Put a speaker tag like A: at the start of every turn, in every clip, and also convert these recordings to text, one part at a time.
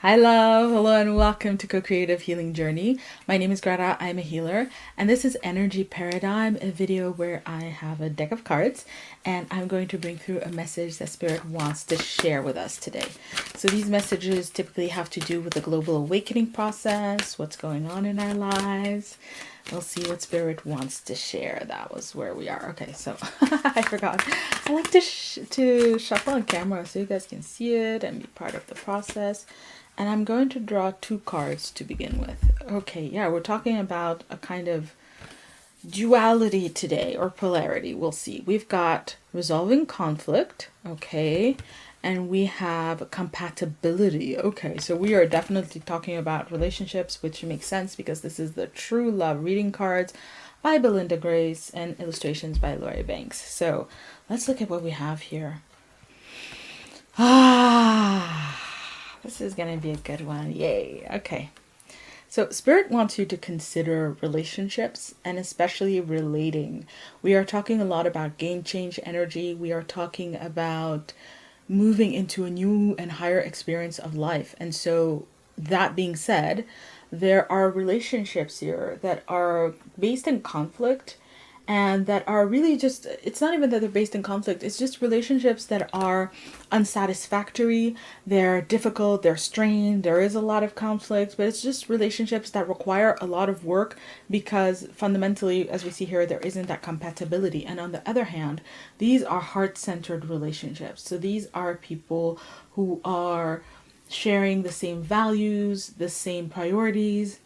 A: Hi, love. Hello, and welcome to Co-Creative Healing Journey. My name is Greta. I'm a healer, and this is Energy Paradigm, a video where I have a deck of cards, and I'm going to bring through a message that Spirit wants to share with us today. So these messages typically have to do with the global awakening process, what's going on in our lives. We'll see what Spirit wants to share. That was where we are. Okay, so I forgot. I like to shuffle on camera so you guys can see it and be part of the process. And I'm going to draw two cards to begin with. Okay, yeah, we're talking about a kind of duality today, or polarity. We'll see. We've got resolving conflict, okay, and we have compatibility. Okay, so we are definitely talking about relationships, which makes sense because this is the True Love Reading Cards by Belinda Grace and illustrations by Lori Banks. So let's look at what we have here. This is going to be a good one. Yay. Okay. So Spirit wants you to consider relationships and especially relating. We are talking a lot about game change energy. We are talking about moving into a new and higher experience of life. And so that being said, there are relationships here that are based in conflict and that are really just, it's not even that they're based in conflict, it's just relationships that are unsatisfactory, they're difficult, they're strained, there is a lot of conflict, but it's just relationships that require a lot of work because fundamentally, as we see here, there isn't that compatibility. And on the other hand, these are heart-centered relationships. So these are people who are sharing the same values, the same priorities,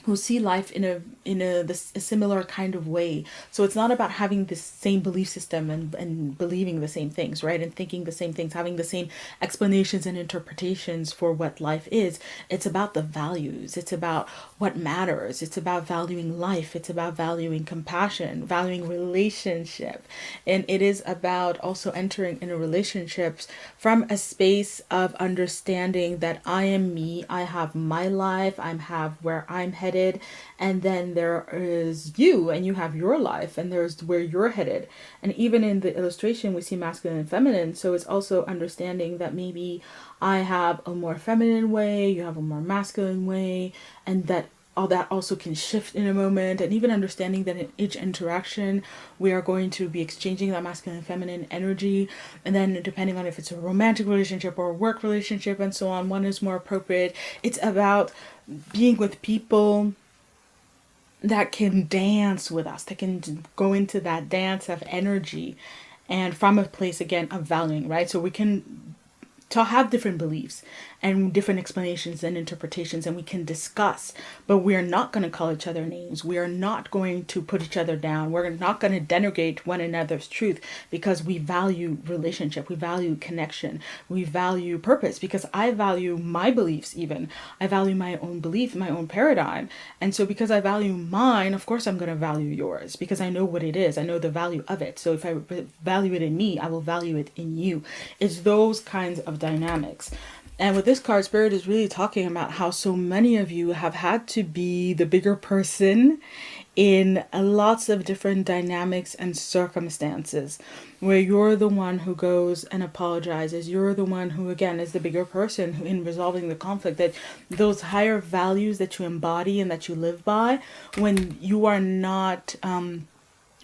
A: who see life in a similar kind of way. So it's not about having the same belief system and believing the same things, right? And thinking the same things, having the same explanations and interpretations for what life is. It's about the values. It's about what matters. It's about valuing life. It's about valuing compassion, valuing relationship. And it is about also entering into relationships from a space of understanding that I am me, I have my life, I have where I'm headed, and then there is you and you have your life and there's where you're headed. And even in the illustration we see masculine and feminine, so it's also understanding that maybe I have a more feminine way, you have a more masculine way, and that all that also can shift in a moment. And even understanding that in each interaction we are going to be exchanging that masculine and feminine energy, and then depending on if it's a romantic relationship or a work relationship and so on, one is more appropriate. It's about being with people that can dance with us, that can go into that dance of energy, and from a place again of valuing, right? So we can to have different beliefs and different explanations and interpretations, and we can discuss, but we are not going to call each other names. We are not going to put each other down. We're not going to denigrate one another's truth because we value relationship. We value connection. We value purpose because I value my beliefs even. I value my own belief, my own paradigm. And so because I value mine, of course I'm going to value yours because I know what it is. I know the value of it. So if I value it in me, I will value it in you. It's those kinds of dynamics. And with this card, Spirit is really talking about how so many of you have had to be the bigger person in lots of different dynamics and circumstances, where you're the one who goes and apologizes. You're the one who, again, is the bigger person who, in resolving the conflict, that those higher values that you embody and that you live by, when you are not...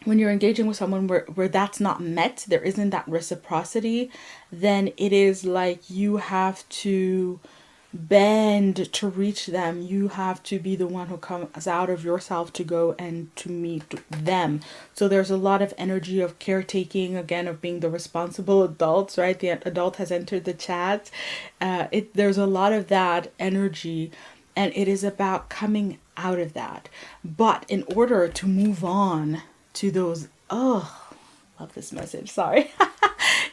A: when you're engaging with someone where that's not met, there isn't that reciprocity, then it is like you have to bend to reach them. You have to be the one who comes out of yourself to go and to meet them. So there's a lot of energy of caretaking, again, of being the responsible adults, right? The adult has entered the chat. There's a lot of that energy, and it is about coming out of that. But in order to move on to those, love this message, sorry.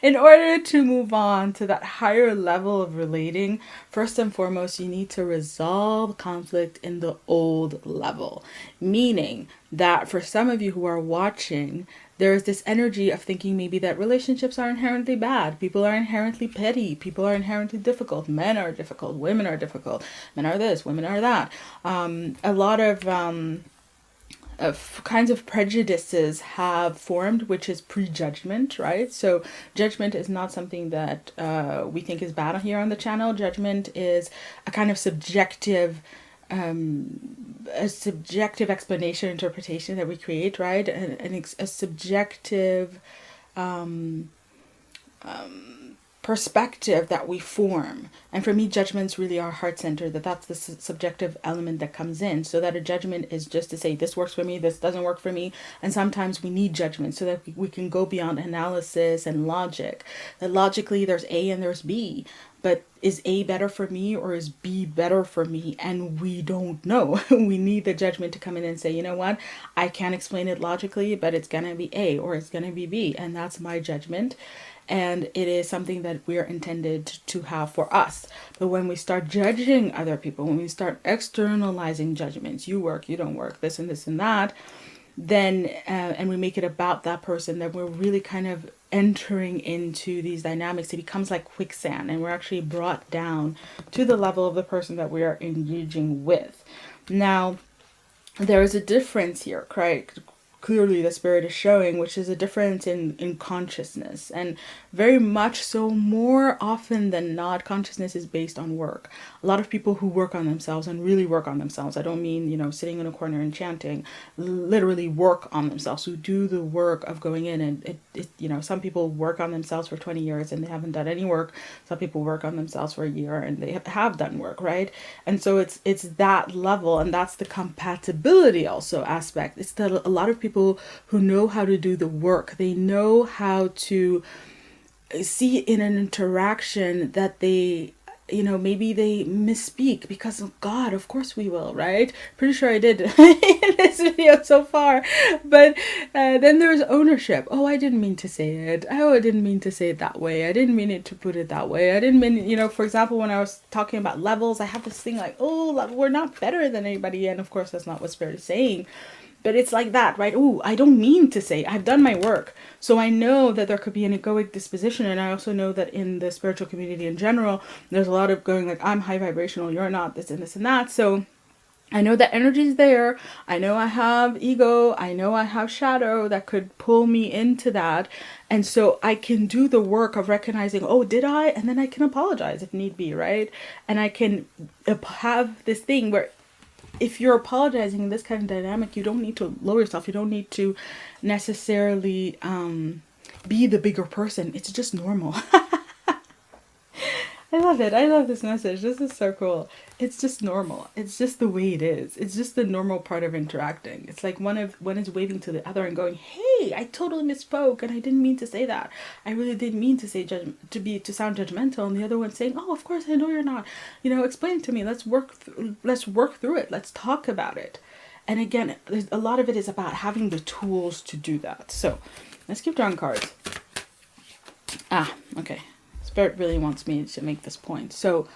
A: In order to move on to that higher level of relating, first and foremost, you need to resolve conflict in the old level. Meaning that for some of you who are watching, there's this energy of thinking maybe that relationships are inherently bad. People are inherently petty. People are inherently difficult. Men are difficult. Women are difficult. Men are this, women are that. A lot of kinds of prejudices have formed, which is prejudgment, right? So judgment is not something that we think is bad here on the channel. Judgment is a kind of subjective explanation, interpretation that we create, right? A subjective perspective that we form. And for me, judgments really are heart-centered, that's the subjective element that comes in, so that a judgment is just to say this works for me, this doesn't work for me. And sometimes we need judgment so that we can go beyond analysis and logic, that logically there's A and there's B, but is A better for me or is B better for me? And we don't know. We need the judgment to come in and say, you know what, I can't explain it logically, but it's gonna be A or it's gonna be B, and that's my judgment. And it is something that we are intended to have for us. But when we start judging other people, when we start externalizing judgments, you work, you don't work, this and this and that, then and we make it about that person, then we're really kind of entering into these dynamics. It becomes like quicksand, and we're actually brought down to the level of the person that we are engaging with. Now, there is a difference here, right? Clearly the spirit is showing, which is a difference in consciousness. And very much so, more often than not, consciousness is based on work. A lot of people who work on themselves and really work on themselves, I don't mean, sitting in a corner and chanting, literally work on themselves, who do the work of going in and some people work on themselves for 20 years and they haven't done any work. Some people work on themselves for a year and they have done work, right? And so it's that level, and that's the compatibility also aspect. It's that a lot of people who know how to do the work, they know how to see in an interaction that they, maybe they misspeak, because of God, of course we will, right? Pretty sure I did in this video so far. But then there's ownership. Oh, I didn't mean to say it. Oh, I didn't mean to say it that way. I didn't mean it to put it that way. I didn't mean, for example, when I was talking about levels, I have this thing like, oh, we're not better than anybody. And of course, that's not what Spirit is saying. But it's like that, right? Oh, I don't mean to say, I've done my work. So I know that there could be an egoic disposition. And I also know that in the spiritual community in general, there's a lot of going like, I'm high vibrational, you're not, this and this and that. So I know that energy is there. I know I have ego. I know I have shadow that could pull me into that. And so I can do the work of recognizing, oh, did I? And then I can apologize if need be, right? And I can have this thing where if you're apologizing in this kind of dynamic, you don't need to lower yourself. You don't need to necessarily be the bigger person. It's just normal. I love it. I love this message. This is so cool. It's just normal. It's just the way it is. It's just the normal part of interacting. It's like one is waving to the other and going, hey, I totally misspoke and I didn't mean to say that. I really didn't mean to say to sound judgmental. And the other one's saying, oh, of course I know you're not. Explain it to me. Let's work through it. Let's talk about it. And again, a lot of it is about having the tools to do that. So let's keep drawing cards. Okay. Spirit really wants me to make this point. So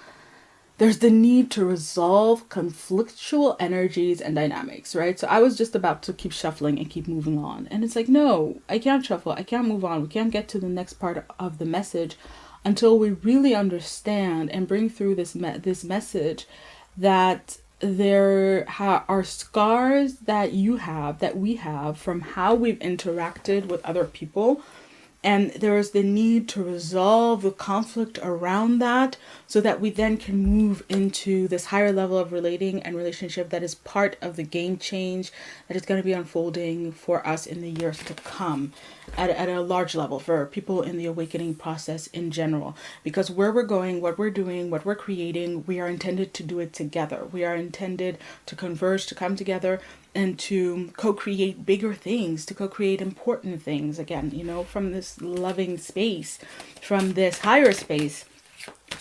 A: there's the need to resolve conflictual energies and dynamics, right? So I was just about to keep shuffling and keep moving on. And it's like, no, I can't shuffle. I can't move on. We can't get to the next part of the message until we really understand and bring through this message that there are scars that we have from how we've interacted with other people. And there is the need to resolve the conflict around that so that we then can move into this higher level of relating and relationship that is part of the game change that is going to be unfolding for us in the years to come at a large level for people in the awakening process in general. Because where we're going, what we're doing, what we're creating, we are intended to do it together. We are intended to converge, to come together, and to co-create bigger things, to co-create important things, again, from this loving space, from this higher space,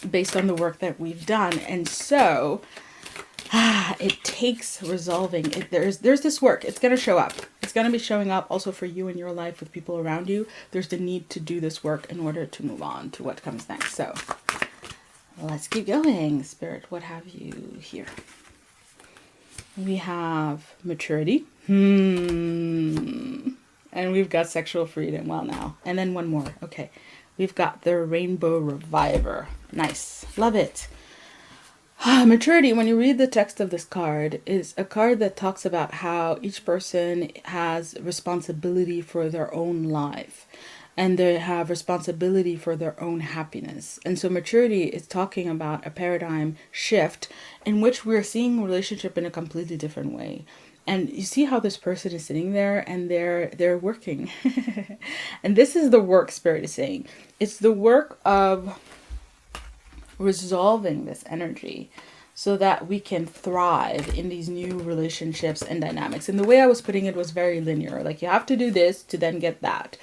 A: based on the work that we've done. And so it takes resolving. There's this work. It's going to show up. It's going to be showing up also for you in your life with people around you. There's the need to do this work in order to move on to what comes next. So let's keep going. Spirit, what have you here? We have maturity. And we've got sexual freedom. Well, now. And then one more. Okay. We've got the Rainbow Reviver. Nice. Love it. Maturity, when you read the text of this card, is a card that talks about how each person has responsibility for their own life and they have responsibility for their own happiness. And so maturity is talking about a paradigm shift in which we're seeing relationship in a completely different way. And you see how this person is sitting there and they're working. And this is the work Spirit is saying. It's the work of resolving this energy so that we can thrive in these new relationships and dynamics. And the way I was putting it was very linear. Like you have to do this to then get that.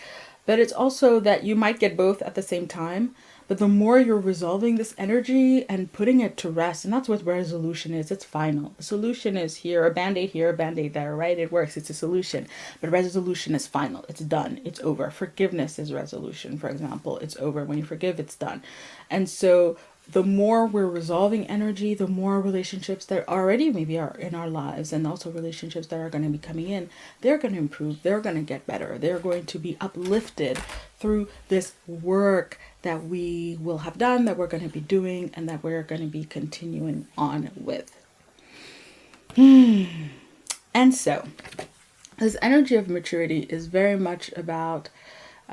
A: But it's also that you might get both at the same time. But the more you're resolving this energy and putting it to rest, and that's what resolution is, it's final. A solution is here, a band-aid here, a band-aid there, right? It works, it's a solution. But resolution is final, it's done, it's over. Forgiveness is resolution, for example, it's over. When you forgive, it's done. And so the more we're resolving energy, the more relationships that already maybe are in our lives, and also relationships that are going to be coming in, they're going to improve, they're going to get better, they're going to be uplifted through this work that we will have done, that we're going to be doing, and that we're going to be continuing on with. And so, this energy of maturity is very much about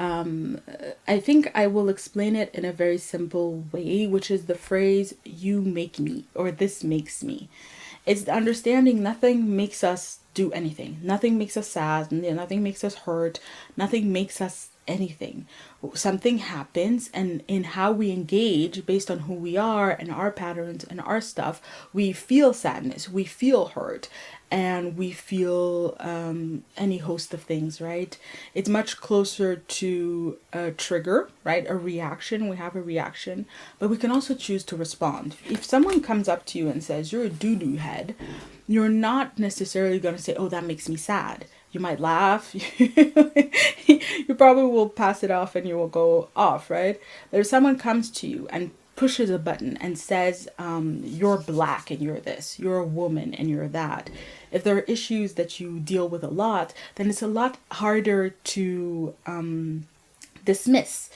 A: I think I will explain it in a very simple way, which is the phrase, you make me, or this makes me. It's the understanding nothing makes us do anything. Nothing makes us sad. Nothing makes us hurt. Nothing makes us anything. Something happens, and in how we engage based on who we are and our patterns and our stuff, we feel sadness, we feel hurt, and we feel any host of things, right? It's much closer to a trigger, right? A reaction. We have a reaction, but we can also choose to respond. If someone comes up to you and says, you're a doo-doo head, you're not necessarily going to say, oh, that makes me sad. You might laugh. You probably will pass it off and you will go off, right? But if someone comes to you and pushes a button and says, you're black and you're this, you're a woman and you're that. If there are issues that you deal with a lot, then it's a lot harder to dismiss.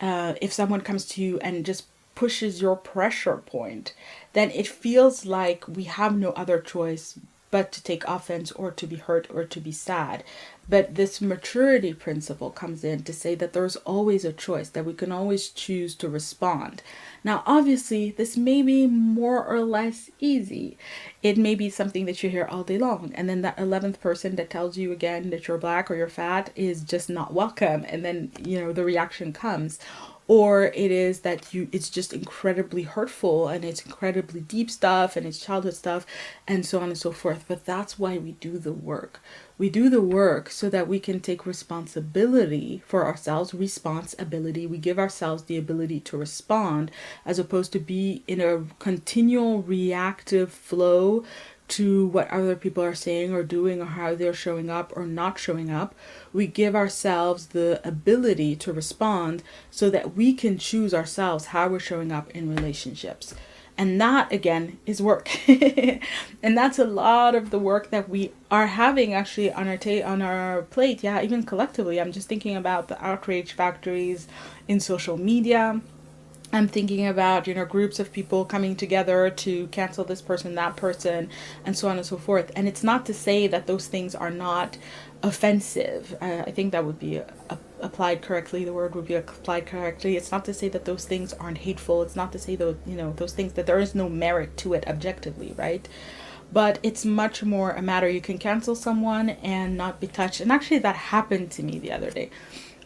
A: If someone comes to you and just pushes your pressure point, then it feels like we have no other choice but to take offense or to be hurt or to be sad. But this maturity principle comes in to say that there's always a choice, that we can always choose to respond. Now, obviously, this may be more or less easy. It may be something that you hear all day long. And then that 11th person that tells you again that you're black or you're fat is just not welcome. And then, the reaction comes. Or it is that it's just incredibly hurtful and it's incredibly deep stuff and it's childhood stuff and so on and so forth. But that's why we do the work. We do the work so that we can take responsibility for ourselves, responsibility. We give ourselves the ability to respond as opposed to be in a continual reactive flow to what other people are saying or doing or how they're showing up or not showing up. We give ourselves the ability to respond so that we can choose ourselves how we're showing up in relationships. And that, again, is work. And that's a lot of the work that we are having actually on our plate. Yeah, even collectively. I'm just thinking about the outrage factories in social media. I'm thinking about, groups of people coming together to cancel this person, that person, and so on and so forth. And it's not to say that those things are not offensive. I think that would be applied correctly. The word would be applied correctly. It's not to say that those things aren't hateful. It's not to say those things that there is no merit to it objectively, right? But it's much more a matter, you can cancel someone and not be touched. And actually that happened to me the other day.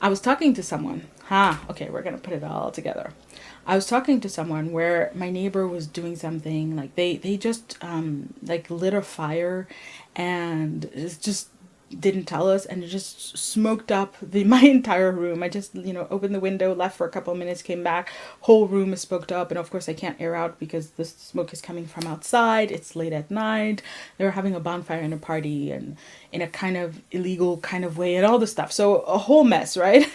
A: I was talking to someone. Okay, we're going to put it all together. I was talking to someone where my neighbor was doing something, like they just lit a fire and it's just didn't tell us, and it just smoked up my entire room. I just, opened the window, left for a couple of minutes, came back, whole room is smoked up, and of course I can't air out because the smoke is coming from outside. It's late at night. They were having a bonfire and a party and in a kind of illegal kind of way and all this stuff. So a whole mess, right?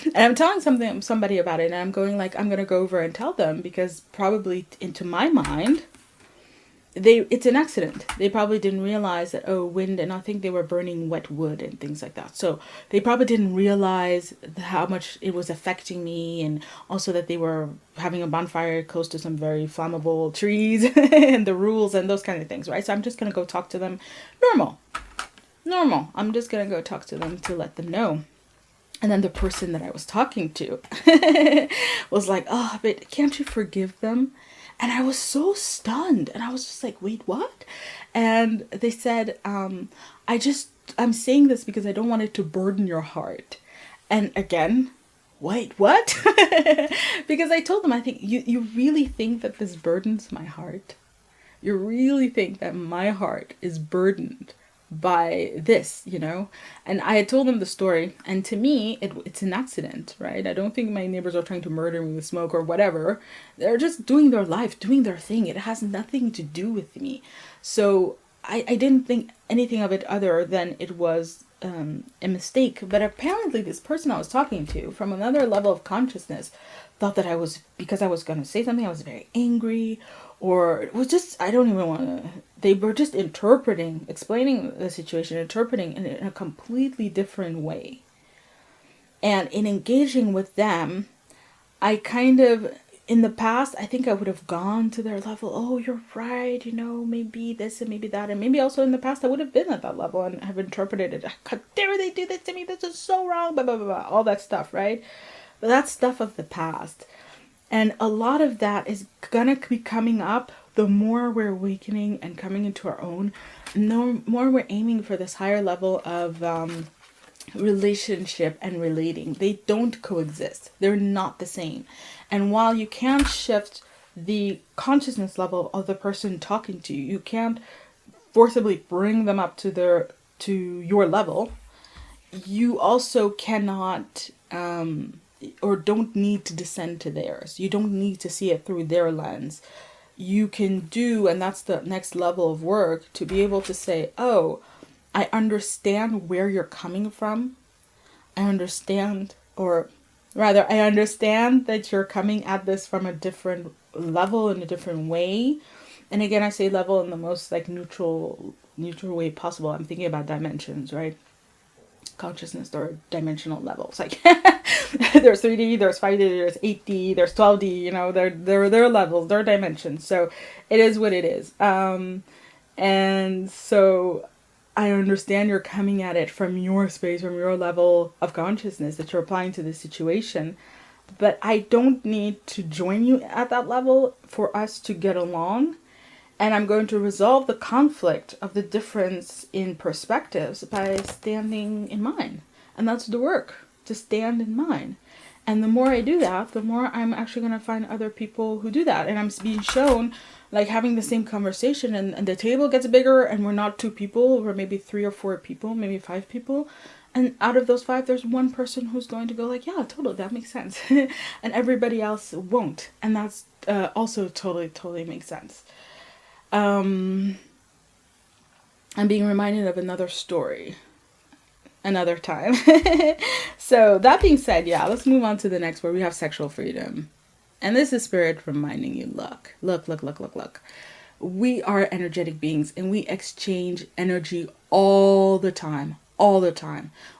A: And I'm telling somebody about it, and I'm going I'm going to go over and tell them because probably into my mind, it's an accident. They probably didn't realize that, oh, wind, and I think they were burning wet wood and things like that. So they probably didn't realize how much it was affecting me, and also that they were having a bonfire close to some very flammable trees and the rules and those kind of things, right? So I'm just gonna go talk to them normal. I'm just gonna go talk to them to let them know. And then the person that I was talking to was like, oh, but can't you forgive them? And I was so stunned. And I was just like, wait, what? And they said, I'm saying this because I don't want it to burden your heart. And again, wait, what? Because I told them, I think, you really think that this burdens my heart? You really think that my heart is burdened by this, And I had told them the story, and to me it's an accident, right? I don't think my neighbors are trying to murder me with smoke or whatever. They're just doing their life, doing their thing. It has nothing to do with me. So I didn't think anything of it other than it was a mistake. But apparently this person I was talking to from another level of consciousness thought that because I was going to say something, I was very angry, or it was just, I don't even want to, they were just explaining the situation, interpreting in a completely different way. And in engaging with them, I kind of, in the past, I think I would have gone to their level. Oh, you're right. Maybe this and maybe that. And maybe also in the past, I would have been at that level and have interpreted it. How dare they do this to me? This is so wrong. Blah, blah, blah, blah. All that stuff, right? But that's stuff of the past. And a lot of that is going to be coming up the more we're awakening and coming into our own. The more we're aiming for this higher level of relationship and relating. They don't coexist. They're not the same. And while you can't shift the consciousness level of the person talking to you, you can't forcibly bring them up to your level. You also cannot or don't need to descend to theirs. You don't need to see it through their lens. You can do, and that's the next level of work, to be able to say, oh, I understand where you're coming from. I understand that you're coming at this from a different level, in a different way. And again, I say level in the most neutral way possible. I'm thinking about dimensions, right? Consciousness, or dimensional levels. There's 3D, there's 5D, there's 8D, there's 12D, there are levels, there are dimensions. So it is what it is. And so I understand you're coming at it from your space, from your level of consciousness that you're applying to the situation. But I don't need to join you at that level for us to get along. And I'm going to resolve the conflict of the difference in perspectives by standing in mine. And that's the work, to stand in mine. And the more I do that, the more I'm actually going to find other people who do that. And I'm being shown, having the same conversation, and the table gets bigger, and we're not 2 people, we're maybe 3 or 4 people, maybe 5 people. And out of those 5, there's one person who's going to go yeah, totally, that makes sense. And everybody else won't. And that's also totally makes sense. I'm being reminded of another story another time. So that being said, let's move on to the next, where we have sexual freedom. And this is spirit reminding you, look. We are energetic beings, and we exchange energy all the time.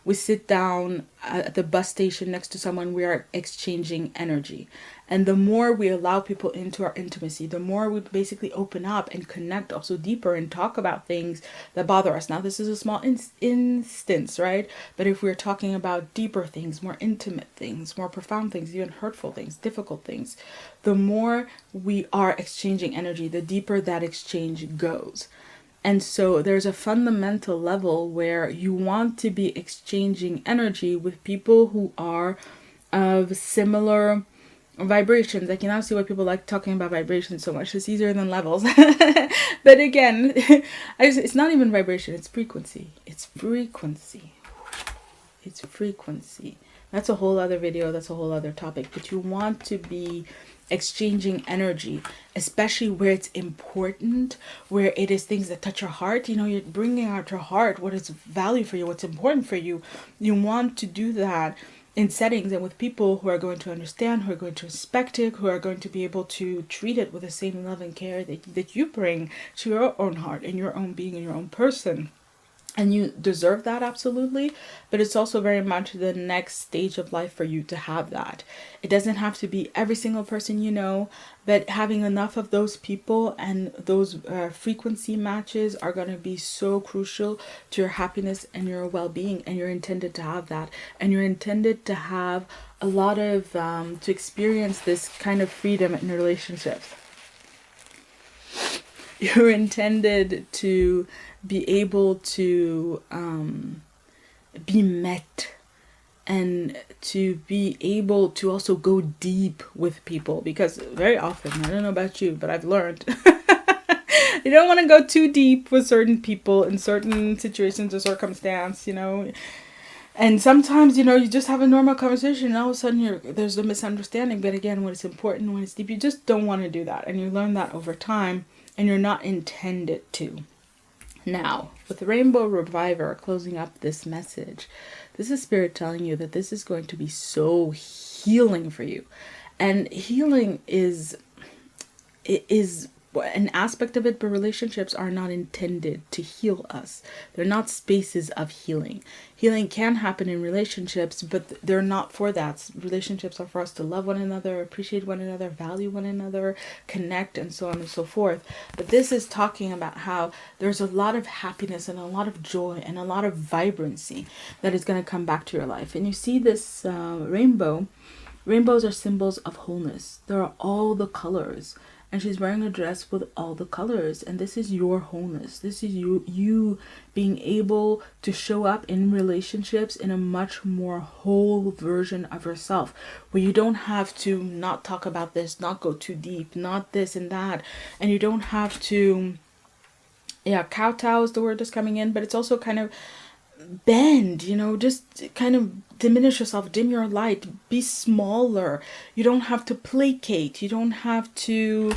A: We sit down at the bus station next to someone, we are exchanging energy. And the more we allow people into our intimacy, the more we basically open up and connect also deeper and talk about things that bother us. Now, this is a small instance, right? But if we're talking about deeper things, more intimate things, more profound things, even hurtful things, difficult things, the more we are exchanging energy, the deeper that exchange goes. And so there's a fundamental level where you want to be exchanging energy with people who are of similar vibrations. I can now see why people like talking about vibrations so much. It's easier than levels. But again, it's not even vibration, it's frequency. It's frequency. That's a whole other video, that's a whole other topic. But you want to be exchanging energy, especially where it's important, where it is things that touch your heart. You're bringing out your heart, what is value for you, what's important for you. You want to do that in settings and with people who are going to understand, who are going to respect it, who are going to be able to treat it with the same love and care that you bring to your own heart and your own being and your own person. And you deserve that, absolutely, but it's also very much the next stage of life for you to have that. It doesn't have to be every single person you know, but having enough of those people and those frequency matches are going to be so crucial to your happiness and your well-being, and you're intended to have that, and you're intended to have a lot of to experience this kind of freedom in relationships. You're intended to be able to be met, and to be able to also go deep with people, because very often, I don't know about you, but I've learned you don't want to go too deep with certain people in certain situations or circumstance, and sometimes, you just have a normal conversation and all of a sudden there's a misunderstanding. But again, when it's important, when it's deep, you just don't want to do that, and you learn that over time, and you're not intended to. Now, with the Rainbow Reviver closing up this message, this is Spirit telling you that this is going to be so healing for you. And healing is an aspect of it, but relationships are not intended to heal us. They're not spaces of healing. Healing can happen in relationships, but they're not for that. Relationships are for us to love one another, appreciate one another, value one another, connect, and so on and so forth. But this is talking about how there's a lot of happiness and a lot of joy and a lot of vibrancy that is going to come back to your life. And you see this rainbow. Rainbows are symbols of wholeness. There are all the colors. And she's wearing a dress with all the colors. And this is your wholeness. This is you being able to show up in relationships in a much more whole version of yourself, where you don't have to not talk about this, not go too deep, not this and that. And you don't have to, kowtow is the word that's coming in, but it's also kind of bend, just kind of diminish yourself, dim your light, be smaller. You don't have to placate. You don't have to.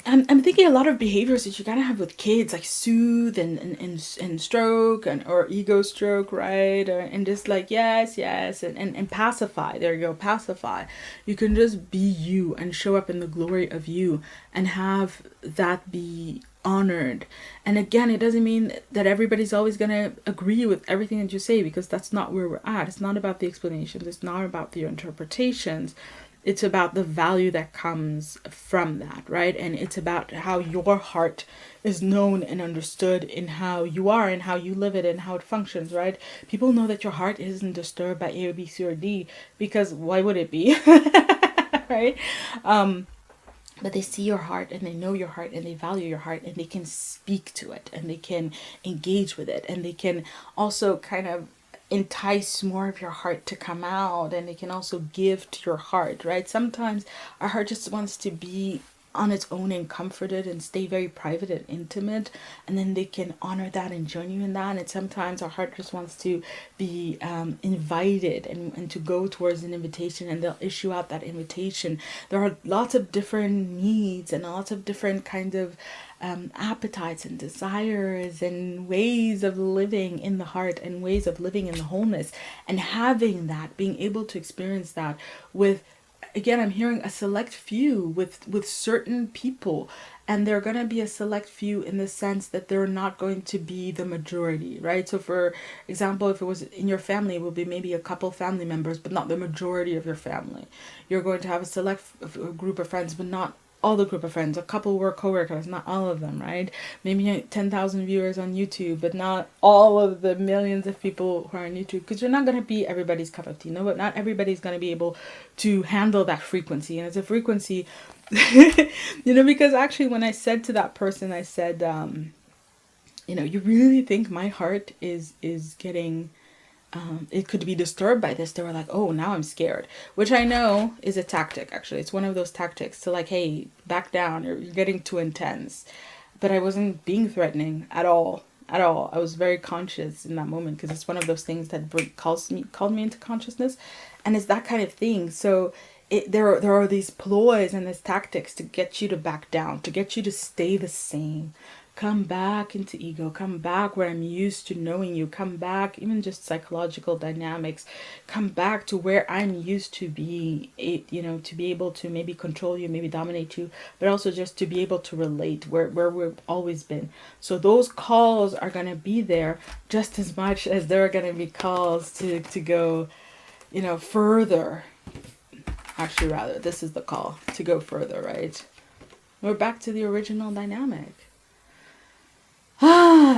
A: I'm thinking a lot of behaviors that you gotta have with kids, like soothe and stroke or ego stroke, right? And just like yes, and pacify. There you go, pacify. You can just be you and show up in the glory of you and have that be honored. And again, it doesn't mean that everybody's always going to agree with everything that you say, because that's not where we're at. It's not about the explanations. It's not about the interpretations. It's about the value that comes from that, right? And it's about how your heart is known and understood in how you are and how you live it and how it functions, right? People know that your heart isn't disturbed by A or B, C or D, because why would it be? Right? But they see your heart and they know your heart and they value your heart, and they can speak to it and they can engage with it, and they can also kind of entice more of your heart to come out, and they can also give to your heart, right? Sometimes our heart just wants to be on its own and comforted and stay very private and intimate, and then they can honor that and join you in that. And sometimes our heart just wants to be invited and to go towards an invitation, and they'll issue out that invitation. There are lots of different needs and lots of different kinds of appetites and desires and ways of living in the heart and ways of living in the wholeness, and having that, being able to experience that with, again, I'm hearing a select few with certain people, and they're going to be a select few in the sense that they're not going to be the majority, right? So for example, if it was in your family, it will be maybe a couple family members, but not the majority of your family. You're going to have a select group of friends, but not all the group of friends. A couple were co-workers, not all of them, right? Maybe 10,000 viewers on YouTube, but not all of the millions of people who are on YouTube, because you're not going to be everybody's cup of tea. No, but not everybody's going to be able to handle that frequency. And it's a frequency, because actually when I said to that person, I said, you really think my heart is getting it could be disturbed by this? They were like, oh, now I'm scared, which I know is a tactic. Actually, it's one of those tactics to like, hey, back down, you're getting too intense. But I wasn't being threatening at all. I was very conscious in that moment, because it's one of those things that called me into consciousness, and it's that kind of thing. So there are these ploys and these tactics to get you to back down, to get you to stay the same, come back into ego, come back where I'm used to knowing you, come back, even just psychological dynamics, come back to where I'm used to being, to be able to maybe control you, maybe dominate you, but also just to be able to relate where we've always been. So those calls are going to be there just as much as there are going to be calls to go, further. Actually, rather, this is the call to go further, right? We're back to the original dynamic.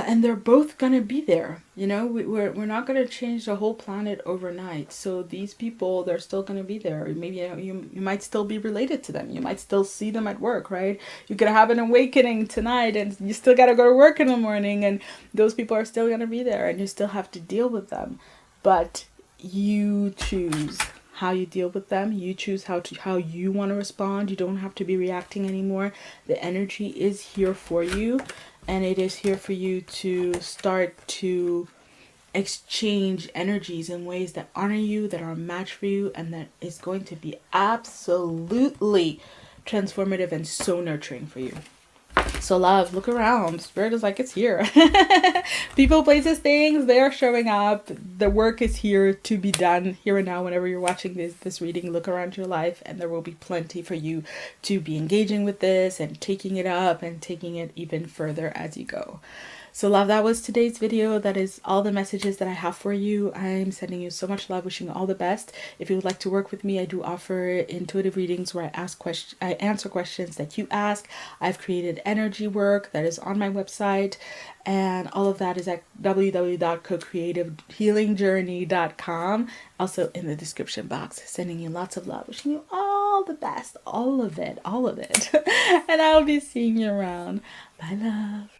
A: And they're both gonna be there. We're not gonna change the whole planet overnight. So these people, they're still gonna be there. Maybe you might still be related to them. You might still see them at work, right? You could have an awakening tonight, and you still gotta go to work in the morning, and those people are still gonna be there, and you still have to deal with them. But you choose how you deal with them. You choose how you want to respond. You don't have to be reacting anymore. The energy is here for you, and it is here for you to start to exchange energies in ways that honor you, that are a match for you, and that is going to be absolutely transformative and so nurturing for you. So love, look around. Spirit is like, it's here. People, places, things, they are showing up. The work is here to be done here and now. Whenever you're watching this reading, look around your life, and there will be plenty for you to be engaging with this and taking it up and taking it even further as you go. So love, that was today's video. That is all the messages that I have for you. I'm sending you so much love, wishing you all the best. If you would like to work with me, I do offer intuitive readings where I answer questions that you ask. I've created energy work that is on my website, and all of that is at www.cocreativehealingjourney.com. Also in the description box. Sending you lots of love, wishing you all the best, all of it. And I'll be seeing you around. Bye, love.